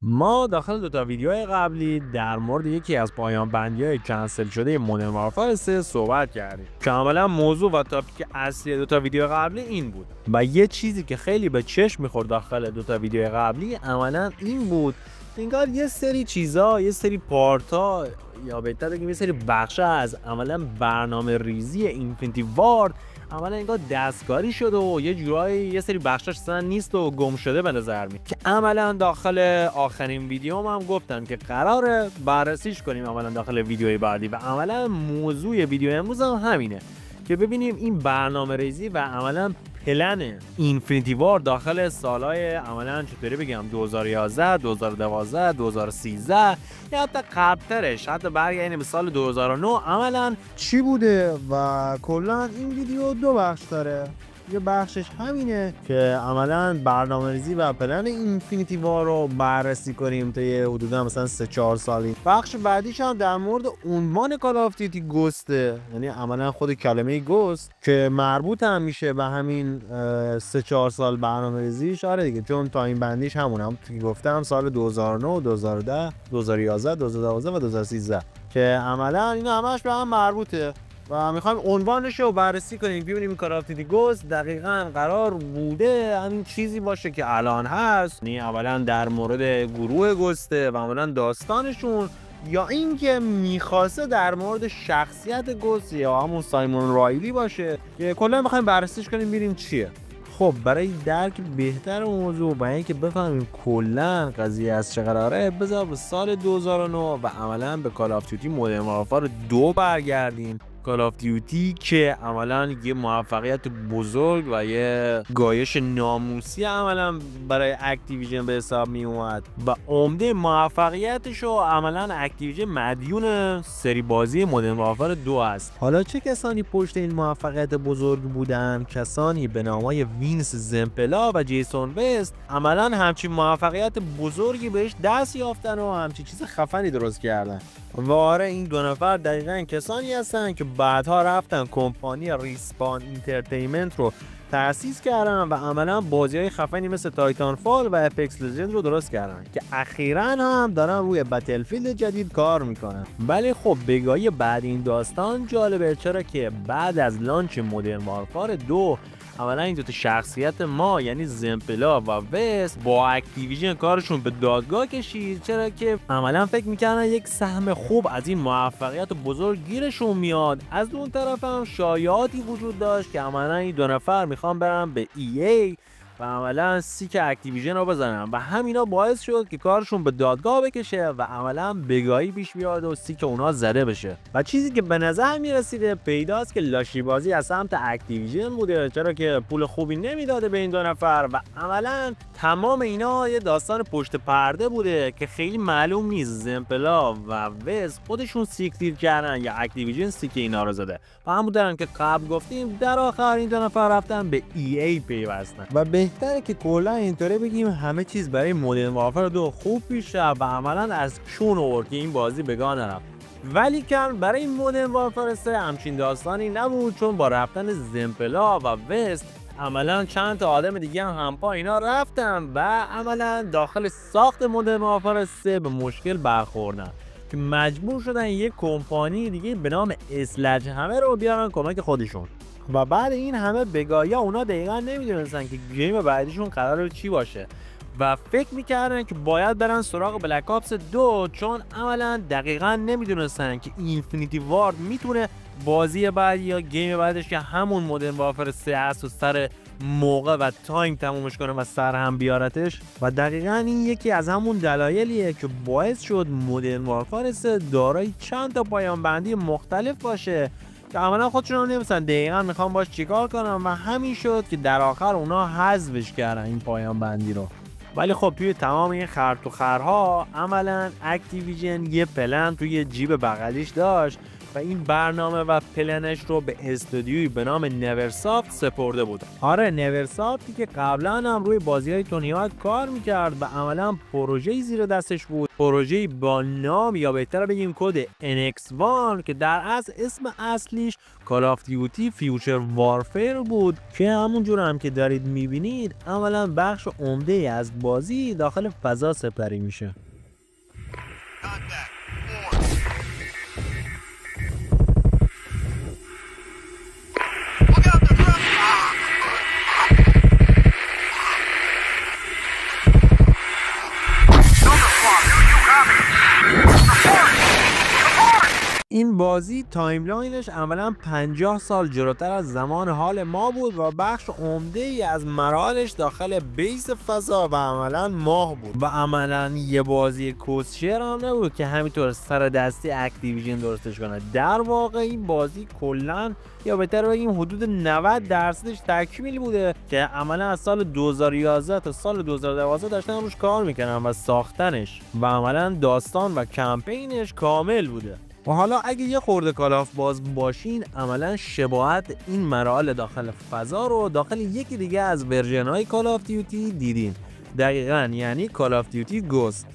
ما داخل دوتا ویدیوهای قبلی در مورد یکی از پایان بندی‌های کنسل شده مودرن وارفار 3 صحبت کردیم. کاملا موضوع و تاپیک اصلی دوتا ویدیو قبلی این بود. و یه چیزی که خیلی به چشم می‌خورد داخل دوتا ویدیو قبلی عملاً این بود. انگار یه سری چیزا، یه سری پارتا یا بهتر بگیم یه سری بخشا از عملاً برنامه ریزی اینفینیتی وارد عملا انگار دستکاری شده و یه جورایی یه سری بخشاش اصلا نیست و گم شده به نظر میاد که عملا داخل آخرین ویدیو هم گفتم که قراره بررسیش کنیم عملا داخل ویدیوی بعدی و عملا موضوع ویدیو امروز هم همینه که ببینیم این برنامه ریزی و عملا پلن اینفینیتی وار داخل سالهای عملا چطوری بگم 2011 2012 2013 یا حتی قبلترش حتی برگردیم به سال 2009 عملا چی بوده و کلا این ویدیو دو بخش داره. یه بخشش همینه که عملا برنامه‌ریزی و پلن اینفینیتی وار رو بررسی کنیم تا یه حدودا مثلا 3-4 سالی. بخش بعدیش هم در مورد عنوان کال آف دیوتی گوسته، یعنی عملا خود کلمه گوست که مربوط هم میشه به همین 3-4 سال برنامه‌ریزیش. آره دیگه، چون تایم بندیش همونم که گفتم سال 2009 2010 2011 2012 و 2013 که عملا اینا همش به هم مربوطه و میخوایم عنوانش رو بررسی کنیم ببینیم کال آف دیوتی گوست دقیقاً قرار بوده همین چیزی باشه که الان هست، یعنی اولا در مورد گروه گوسته و اولا داستانشون، یا اینکه میخواسته در مورد شخصیت گوست یا همون سایمون رایلی باشه که کلا میخوایم بررسیش کنیم ببینیم چیه. خب برای درک بهتر موضوع و اینکه بفهمیم کلا قضیه از چه قراره، بذار به سال 2009 و عملا به کال آف دیوتی مودرن وارفار 2 برگردیم. کال آف دیوتی که عملا یه موفقیت بزرگ و یه گایش ناموسی عملا برای اکتیویژن به حساب می اومد و عمده موفقیتش رو عملا اکتیویژن مدیون سری بازی مودرن وارفار 2 است. حالا چه کسانی پشت این موفقیت بزرگ بودن؟ کسانی به نامای وینس زمپلا و جیسون وست عملا همچین موفقیت بزرگی بهش دست یافتن و همچین چیز خفنی درست کردن. و آره، این دو نفر دقیقاً کسانی هستن که بعدها رفتن کمپانی ریسپان اینترتینمنت رو تأسیس کردن و عملاً بازی‌های خفنی مثل تایتان فال و اپکس لژند رو درست کردن که اخیراً هم دارن روی بتلفیلد جدید کار میکنن. ولی خب بگاهی بعد این داستان جالبه، چرا که بعد از لانچ مودرن وارفار 2 اولا این دوتا شخصیت ما یعنی زمپلا و وست با اکتیویژن کارشون به دادگاه کشید، چرا که عملا فکر میکردن یک سهم خوب از این موفقیت بزرگ گیرشون میاد. از اون طرف هم شایعاتی وجود داشت که عملا این دو نفر میخوان برن به EA و عملا سیک اکتیویژن رو بزنن و همینا باعث شد که کارشون به دادگاه بکشه و عملا بگاهی پیش بیاد و سیک اونا زده بشه. و چیزی که به نظر میرسیده پیداست که لاشی بازی از سمت اکتیویژن بوده، چرا که پول خوبی نمیداده به این دو نفر و عملا تمام اینا یه داستان پشت پرده بوده که خیلی معلوم نیست زمپلا و وز خودشون سیک کردن یا اکتیویژن سیک اینا رو زده. و همونطورم که قبل گفتیم در آخر این دو نفر رفتن به EA پیوستن و بهتره که کلا اینطوری بگیم همه چیز برای مودرن وارفار 2 خوب پیش رفت و عملا از چون آورد که این بازی بگاه نرفت. ولی کن برای این مودرن وارفار 3 همچین داستانی نبود، چون با رفتن زمپلا و وست عملا چند تا آدم دیگه هم پا اینا رفتن و عملا داخل ساخت مودرن وارفار 3 به مشکل برخوردن که مجبور شدن یک کمپانی دیگه به نام اسلج همه رو بیارن کمک خودشون. و بعد این همه بگاهی اونا دقیقا نمیدونستن که گیم بعدیشون قراره چی باشه و فکر میکردن که باید برن سراغ بلک آپس 2، چون عملا دقیقا نمیدونستن که اینفینیتی وارد میتونه بازی بعدی یا گیم بعدش که همون مودرن وارفار 3 هست و سر موقع و تایم تمومش کنه و سر هم بیارتش. و دقیقا این یکی از همون دلایلیه که باعث شد مودرن وارفار 3 دارای چند تا پایان بندی مختلف باشه که عملا خودشون هم نمی‌دونن دقیقاً میخوام باش چیکار کنم و همین شد که در آخر اونا حذفش کردن این پایان بندی رو. ولی خب توی تمام این خر تو خرها عملا اکتیویژن یه پلن توی جیب بغلیش داشت و این برنامه و پلنش رو به استودیویی به نام نورسافت سپرده بود. آره، نورسافتی که قبلا هم روی بازی‌های تونی هاک کار میکرد و عملا پروژه‌ای زیر دستش بود، پروژه‌ای با نام یا بهتر بگیم کد NX1 که در اصل اسم اصلیش کال آف دیوتی فیوچر وارفیر بود که همونجور هم که دارید میبینید عملا بخش عمده از بازی داخل فضا سپری میشه. این بازی تایملاینش عملا 50 سال جلوتر از زمان حال ما بود و بخش عمده ای از مراحلش داخل بیس فضا و عملا ماه بود و عملا یه بازی کوسشر هم نبود که همینطور سر دستی اکتیویژن درستش کنه. در واقع این بازی کلن یا بهتر بگیم حدود 90% تکمیل بوده که عملا از سال 2011 تا سال 2012 داشتن روش کار میکنن و ساختنش و عملا داستان و کمپینش کامل بوده. و حالا اگه یه خورده کال آف باز باشین عملا شباهت این مراحل داخل فضا رو داخل یکی دیگه از ورژن های کال آف دیوتی دیدین، دقیقاً یعنی کال آف دیوتی گوست.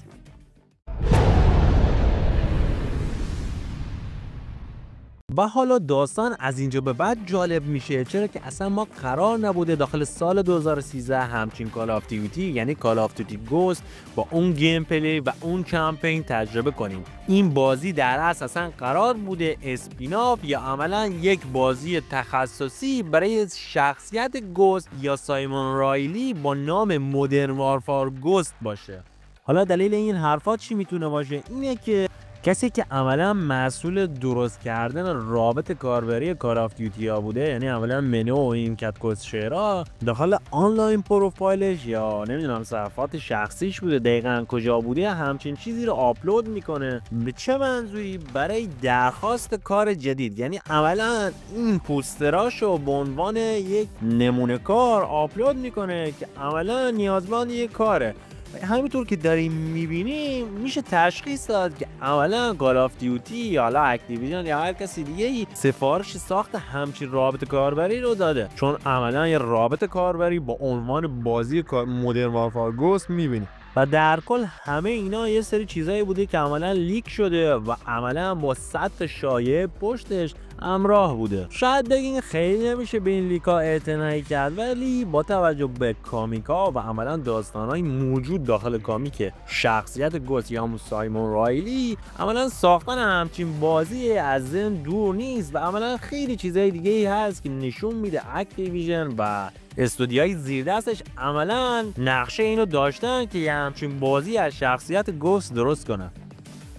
و حالا داستان از اینجا به بعد جالب میشه، چرا که اصلا ما قرار نبوده داخل سال 2013 همچین کال آف دیوتی یعنی کال آف دیوتی گوست با اون گیم پلی و اون کمپین تجربه کنیم. این بازی در اصل اصلا قرار بوده اسپیناف یا عملا یک بازی تخصصی برای شخصیت گوست یا سایمون رایلی با نام مدرن وارفار گوست باشه. حالا دلیل این حرفا چی میتونه باشه؟ اینه که کسی که عملا مسئول درست کردن رابط کاربری کال آف دیوتی ها بوده، یعنی عملا منو و این کتکوس شعرها داخل آنلاین پروفایلش یا نمیدونم صفحات شخصیش بوده، دقیقاً کجا بوده همچین چیزی رو آپلود میکنه. به چه منظوری؟ برای درخواست کار جدید. یعنی عملا این پوستراشو به عنوان یک نمونه کار آپلود میکنه که عملا نیازمند یک کاره. همینطور که داریم میبینیم میشه تشخیص داد که عملا کال آف دیوتی یا حالا اکتیویژن یا هر کسی دیگه سفارش ساخت همچین رابط کاربری رو داده، چون عملا یه رابط کاربری با عنوان بازی مدرن وارفار گوست میبینیم. و در کل همه اینا یه سری چیزایی بوده که عملا لیک شده و عملا با 100 تا شایعه پشتش همراه بوده. شاید بگین خیلی نمیشه به این لیکا اعتنایی کرد، ولی با توجه به کامیکا و عملا داستانهای موجود داخل کامیک شخصیت گوست یا سایمون رایلی، عملا ساختن همچین بازی از ذهن دور نیست و عملا خیلی چیزای دیگه ای هست که نشون میده اکتیویژن و استودیوهای زیر دستش عملا نقشه اینو داشتن که یه همچین بازی از شخصیت گوست درست کنن.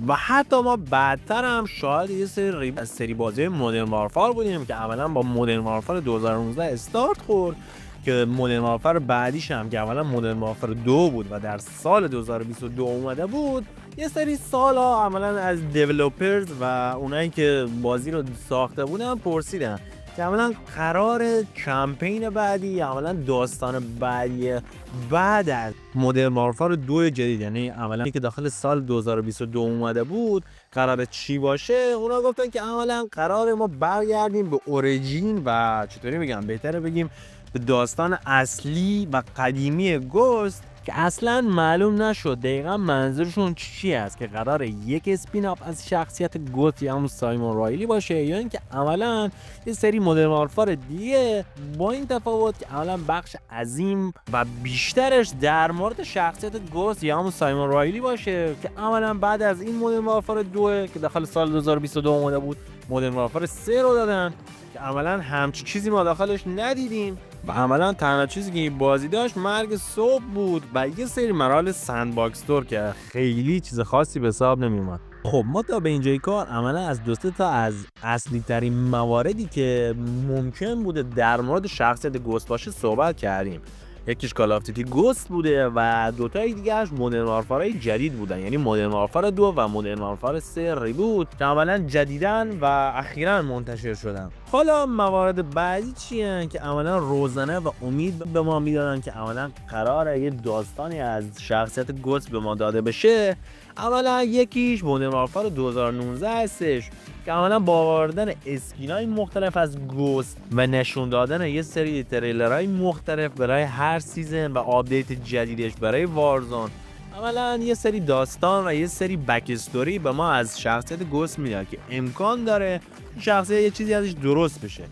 و حتی ما بعدتر هم شاید یه سری بازی مدرن وارفار بودیم که عملا با مدرن وارفار 2019 استارت خورد که مدرن وارفار بعدیش هم که عملا مدرن وارفار 2 بود و در سال 2022 اومده بود. یه سری سالا عملا از دیولپرز و اونایی که بازی رو ساخته بودن پرسیدن که عملا قرار کمپین بعدی عملا داستان بعدی بعد از مدرن وارفار 2 جدید، یعنی عملا که داخل سال 2022 اومده بود، قرار چی باشه؟ اونا گفتن که عملا قرار ما برگردیم به اوریجین و چطوری بگم بهتره بگیم به داستان اصلی و قدیمی گوست که اصلا معلوم نشد دقیقا منظورشون چی است، که قرار یک اسپین اپ از شخصیت گوست یا همون سایمون رایلی باشه یا اینکه عملا یه سری مدرن وارفار دیگه با این تفاوت که عملا بخش عظیم و بیشترش در مورد شخصیت گوست یا همون سایمون رایلی باشه که عملا بعد از این مدرن وارفار 2 که داخل سال 2022 اومده بود مدرن وارفار 3 رو دادن که عملا همچین چیزی ما داخلش ندیدیم و عملا تنها چیزی که این بازی داشت مرگ صبح بود و یه سری مراحل سندباکس تور که خیلی چیز خاصی به حساب نمیومد. خب ما تا به اینجای کار عملا از 2 تا از اصلی ترین مواردی که ممکن بوده در مورد شخصیت گوست باشه صحبت کردیم. یکیش کال آف دیوتی گوست بوده و 2 تای دیگه‌اش مدرن وارفارهای جدید بودن، یعنی مدرن وارفار 2 و مدرن وارفار 3 ریبوت که عملا جدیدن و اخیراً منتشر شدن. حالا موارد بعدی چیه که عملا روزانه و امید به ما میدادن که عملا قراره یه داستانی از شخصیت گوست به ما داده بشه. عملا یکیش مودرن وارفار 2019 هستش که عملا با آوردن اسکینای مختلف از گوست و نشون دادن یه سری تریلرهای مختلف برای هر سیزن و آپدیت جدیدش برای وارزون، عملا یه سری داستان و یه سری بک استوری به ما از شخصیت گوست میاد که امکان داره شخصیت یه چیزی ازش درست بشه.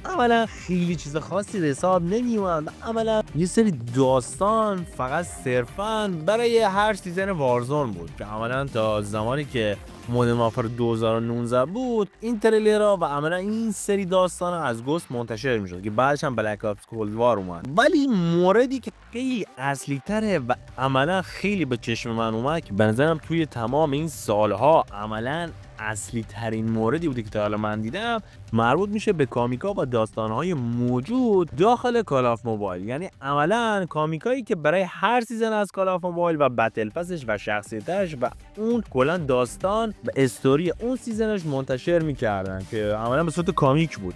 عملا خیلی چیز خاصی به حساب نمیومد، عملا یه سری داستان فقط صرفاً برای هر سیزن وارزون بود که عملا تا زمانی که مودرن وارفار 2019 بود این تریلرها و عملا این سری داستان از گوست منتشر میشد که بعدش هم بلک آپس کولد وار اومد. ولی موردی که خیلی اصلی تره و عملا خیلی به چشم من اومد که به نظرم توی تمام این سالها عملا اصلی ترین موردی بوده که تا حالا من دیدم، مربوط میشه به کامیکا و داستانهای موجود داخل کال آف موبایل. یعنی عملا کامیکایی که برای هر سیزن از کال آف موبایل و بتل پسش و شخصیتش و اون کلا داستان و استوری اون سیزنش منتشر میکردن که عملا به صورت کامیک بود.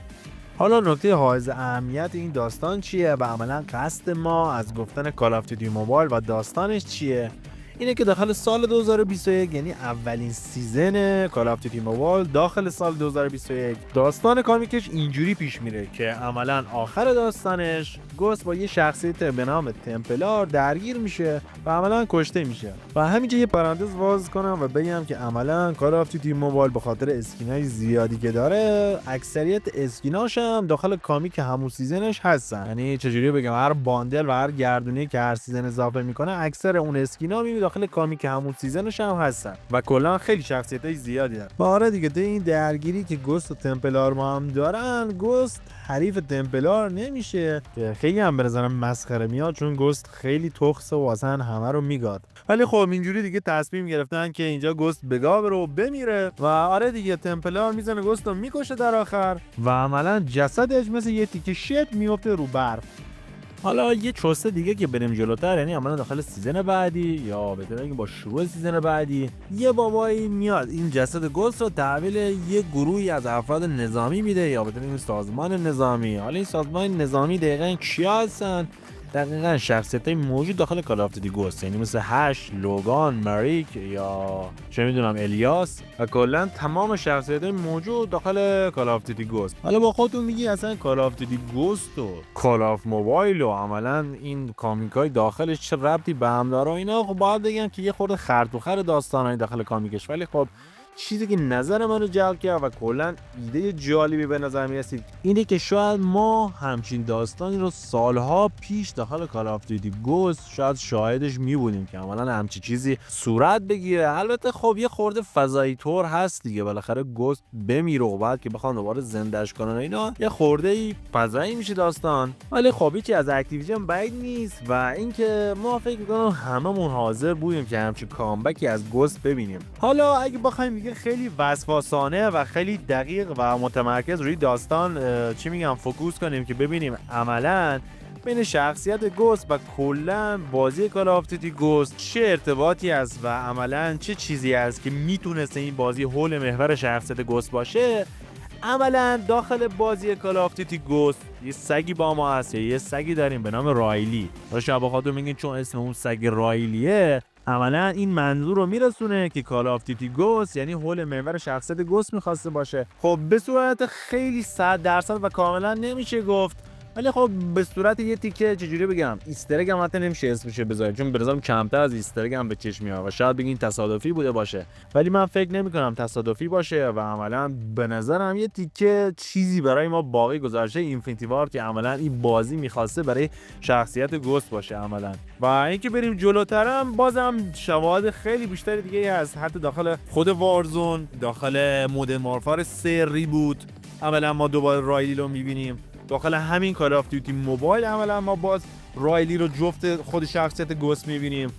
حالا نکته حائز اهمیت این داستان چیه و عملا قصد ما از گفتن کال آف دیوتی موبایل و داستانش چیه؟ اینه که داخل سال 2021 یعنی اولین سیزن کال آف دیوتی موبایل داخل سال 2021 داستان کامیکش اینجوری پیش میره که عملا آخر داستانش گوست با یه شخصیت به نام تمپلار درگیر میشه و عملا کشته میشه. و همینجا یه پرانتز باز کنم و بگم که عملا کال آف دیوتی موبایل به خاطر اسکینای زیادی که داره اکثریت اسکیناش هم داخل کامیک همون سیزنش هستن. یعنی چجوری بگم، هر باندل و هر گردونی که هر سیزن اضافه میکنه اکثر اون اسکینا داخل کامیک همون سیزنش هم هستن و کلا خیلی شخصیتای زیادی دارن. آره دیگه تو این درگیری که گوست و تمپلار ما هم دارن، گوست حریف تمپلار نمیشه که خیلی هم به نظرم مسخره میاد چون گوست خیلی تخصه و اصلا همه رو میگاد. ولی خب اینجوری دیگه تصمیم گرفتن که اینجا گوست بگاه رو بمیره و آره دیگه تمپلار میزنه گوست رو میکشه در آخر و عملا جسدش مثل یه تیکه شت میفته رو برف. حالا یه چوسته دیگه که بریم جلوتر، یعنی عملا داخل سیزن بعدی یا بهتره بگیم با شروع سیزن بعدی یه بابایی میاد این جسد گوست رو تحویل یه گروهی از افراد نظامی میده یا بهتره بگیم سازمان نظامی. حالا این سازمان نظامی دقیقاً کیا هستن؟ دقیقاً شخصیتای موجود داخل کال آف دیوتی گوست، یعنی مثل هش، لوگان، مریک یا چه میدونم الیاس و کلا تمام شخصیتای موجود داخل کال آف دیوتی گوست. حالا با خودتون میگی اصلا کال آف دیوتی گوست و کال آف موبایل و عملا این کامیکای داخلش چه ربطی به هم داره؟ اینا خب باید بگم که یه خورده خرط و خر داستانای داخل کامیکش، ولی خب چیزی که نظر من رو جلب کرد و کلا ایده جالبی به نظر میرسید اینه که شاید ما همچین داستانی رو سالها پیش داخل کال آف دیوتی گوست شاید شاهدش میبودیم که عملا همچین چیزی صورت بگیره. البته خب یه خورده فضایی طور هست دیگه، بالاخره گوست بمیره و بعد که بخوان دوباره زندهش کنن اینا یه خورده فضایی میشه داستان. ولی خب هیچی از اکتیویژن بعید نیست و اینکه ما فکر می‌کنم هممون حاضر بودیم که همچین کامبکی از گوست ببینیم. حالا اگه بخوایم خیلی وسواسانه و خیلی دقیق و متمرکز روی داستان چی میگم فوکوس کنیم که ببینیم عملاً بین شخصیت گوست و کلا بازی کال آف دیوتی گوست چه ارتباطی است و عملاً چه چیزی است که میتونسته این بازی حول محور شخصیت گوست باشه. عملاً داخل بازی کال آف دیوتی گوست یه سگی با ما هست، یه سگی داریم به نام رایلی. شما خودتون میگین چون اسم اون سگ رایلیه عملا این منظور رو میرسونه که کال آف دیوتی گوست یعنی حول محور شخصیت گوست میخواسته باشه. خب به صورت خیلی 100% و کاملا نمیشه گفت، ولی خب به صورت یه تیکه چجوری بگم ایستر اگ هم حتی نمیشه اسمش بذاریم چون به نظرم کمتر از ایستر اگ هم به چشم میاد و شاید بگین تصادفی بوده باشه، ولی من فکر نمی‌کنم تصادفی باشه و عملاً به نظرم یه تیکه چیزی برای ما باقی گذاشته اینفینیتی وار که عملاً این بازی می‌خواسته برای شخصیت گوست باشه عملاً. و اینکه بریم جلوترم بازم شواهد خیلی بیشتری دیگه هست، حتی داخل خود وارزون، داخل مودرن وارفار 3 ریبوت عملاً ما دوباره رایلی رو می‌بینیم. داخل همین کال آف دیوتی موبایل عملا ما باز رایلی رو جفت خود شخصیت گوست میبینیم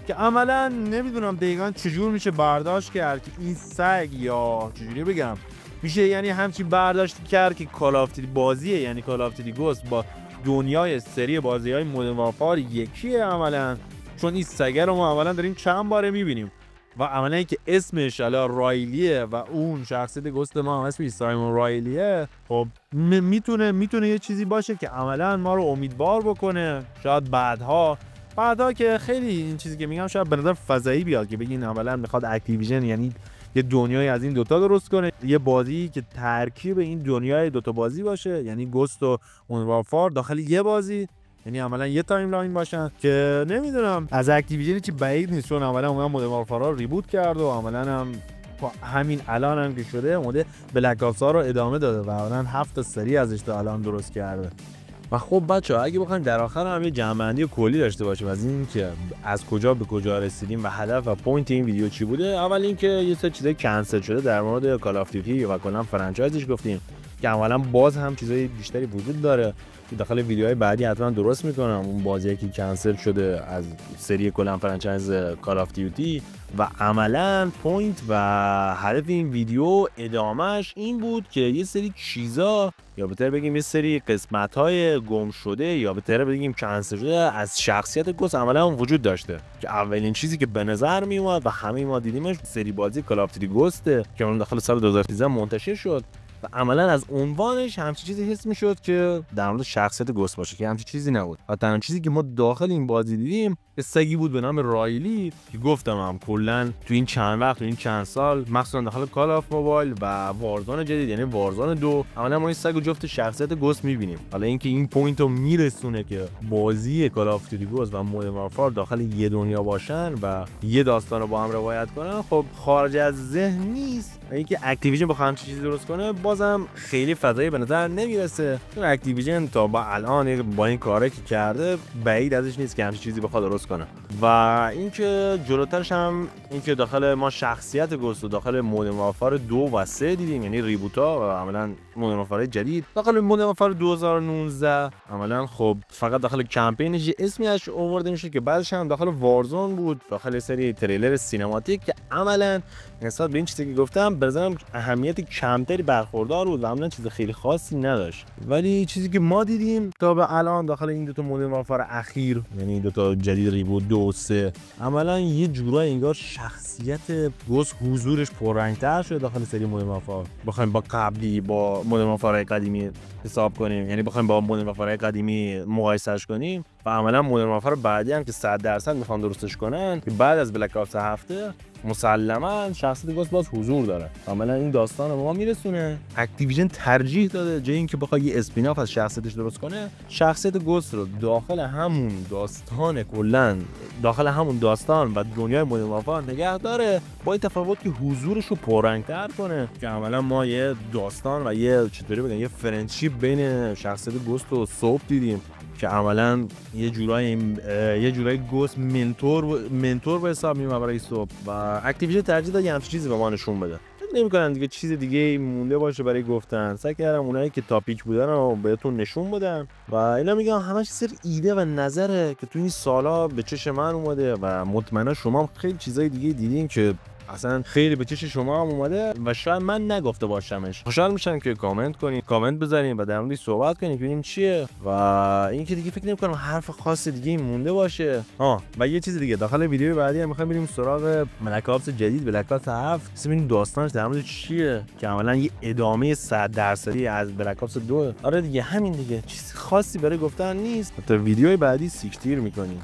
که عملا نمیدونم دقیقاً چجور میشه برداشت کرد که این سگ یا چجوری بگم میشه یعنی همچین برداشت کرد که کال آف دیوتی بازیه، یعنی کال آف دیوتی گوست با دنیای سری بازی‌های مودرن وارفار یکیه عملا، چون این سگ رو ما عملا داریم چند باره میبینیم و عملا که اسمش حالا رایلیه و اون شخصیت گست ما هم اسمش سایمون رایلیه، خب میتونه یه چیزی باشه که عملا ما رو امیدوار بکنه. شاید بعدها که خیلی این چیزی که میگم شاید به نظر فضایی بیاد که بگین عملا میخواد اکتیویژن یعنی یه دنیای از این دوتا درست کنه، یه بازی که ترکیب این دنیای دوتا بازی باشه، یعنی گست و وارفار داخل یه بازی، یعنی عملا یه تایملاین باشن که نمیدونم از اکتیویژن چی بعید نیست، چون عملا اون مودرن وارفار رو ریبوت کرد و عملا هم همین الان هم که شده اومده بلک آپس ها رو ادامه داده و عملا 7 سری ازش تا الان درست کرده. و خب بچه‌ها اگه بخوایم در آخر هم یه جمع‌بندی کلی داشته باشیم از این که از کجا به کجا رسیدیم و هدف و پوینت این ویدیو چی بوده، اول اینکه یه سری چیزای کنسل شده در مورد کال آف دیوتی و کلا فرانچایزش گفتیم که اولا باز هم چیزای بیشتری وجود داره که داخل ویدیوهای بعدی حتما درست میکنم، اون بازی که کنسل شده از سری کلا فرانچایز کال آف دیوتی و عملا پوینت و هدف این ویدیو ادامهش این بود که یه سری چیزا یا بهتر بگیم یه سری قسمت‌های گم شده یا بهتر بگیم کنسل شده از شخصیت گست عملا وجود داشته که اولین چیزی که به نظر می اومد و همه ما دیدیمش سری بازی کال آف دیوتی گسته که اون داخل سال 2013 منتشر شد و عملا از عنوانش همچین چیزی حس می‌شد که در مورد شخصیت گست باشه که همچین چیزی نبود. و تنها چیزی که ما داخل این بازی دیدیم یه سگی بود به نام رایلی که گفتم هم کلا تو این چند وقت تو این چند سال مخصوصا داخل کال آف موبایل و وارزون جدید یعنی وارزون 2 عملا ما این سگ و جفت شخصیت گست می‌بینیم. حالا اینکه این پوینت رو میرسونه که بازی کال آف دیوتی گست و مودرن وارفار داخل یه دنیا باشن و یه داستان رو با هم روایت کنن، خب خارج از ذهن نیست. اینکه اکتیویژن بخواد همچین چیزی درست کنه بازم خیلی فضایی به نظر نمیرسه، چون اکتیویژن تا با الان با این کاری که کرده بعید ازش نیست که همچین چیزی بخواد درست کنه. و اینکه جلوترش هم اینکه داخل ما شخصیت گست و داخل مودرن وارفار 2 و 3 دیدیم، یعنی ریبوتا و عملا مودرن وارفار جدید. داخل مودرن وارفار 2019 عملا خب فقط داخل کمپینش یه اسمی ازش آورده میشه که بعدش هم داخل وارزون بود، داخل سری تریلر سینماتیک که عملا نسبت به این چیزی که گفتم بزنم اهمیت کمتری برخوردار بود و عملا چیز خیلی خاصی نداشت. ولی چیزی که ما دیدیم تا به الان داخل این دو تا مودرن وارفار اخیر، یعنی دو تا جدید ریبوت 2 و 3، عملا یه جورایی انگار شخصیت گست حضورش پررنگ‌تر شده داخل سری مودرن وارفار. بخوایم با قبلی با مودرن وارفار قدیمی حساب کنیم، یعنی بخوایم با مودرن وارفار قدیمی مقایسهش کنیم و عملا مودرن وارفار بعدی هم که 100% میخوان درستش کنن که بعد از بلک آپس هفته مسلما شخصیت گست باز حضور داره. عملا این داستان رو ما میرسونه. اکتیویژن ترجیح داده جای اینکه بخواد یه اسپیناف از شخصیتش درست کنه، شخصیت گست رو داخل همون داستان کلا داخل همون داستان و دنیای مودرن وارفار نگه داره، با این تفاوت که حضورش رو پررنگ‌تر کنه که عملا ما یه داستان و یه چطوری بگم یه فرندشیپ بین شخصیت گست و سوپ دیدیم که عملا یه جورایی گست منتور به حساب میومد برای سوپ و اکتیویژن ترجیح داد یه همچین چیزی به ما نشون بده. نمی‌کنن دیگه چیز دیگه مونده باشه برای گفتن. سعی کردم اونایی که تاپیک بودن رو بهتون نشون بدم و اینا میگم همش صرف ایده و نظره که تو این سالا به چشم من اومده و مطمئنا شما هم خیلی چیزای دیگه دیدین که اصلا خیلی به چش شما هم اومده و شاید من نگفته باشمش. خوشحال میشم که کامنت بذارین و در موردش صحبت کنین ببینیم چیه و اینکه دیگه فکر نمی‌کنم حرف خاص دیگه مونده باشه. و یه چیز دیگه داخل ویدیو بعدی هم می‌خوایم بریم سراغ بلک آپس جدید، بلک آپس 7، ببینیم داستانش در مورد چیه که عملاً یه ادامه 100% از بلک آپس 2. آره دیگه همین دیگه، چیز خاصی برای گفتن نیست. تا ویدیوی بعدی سیکتیر می‌کنیم.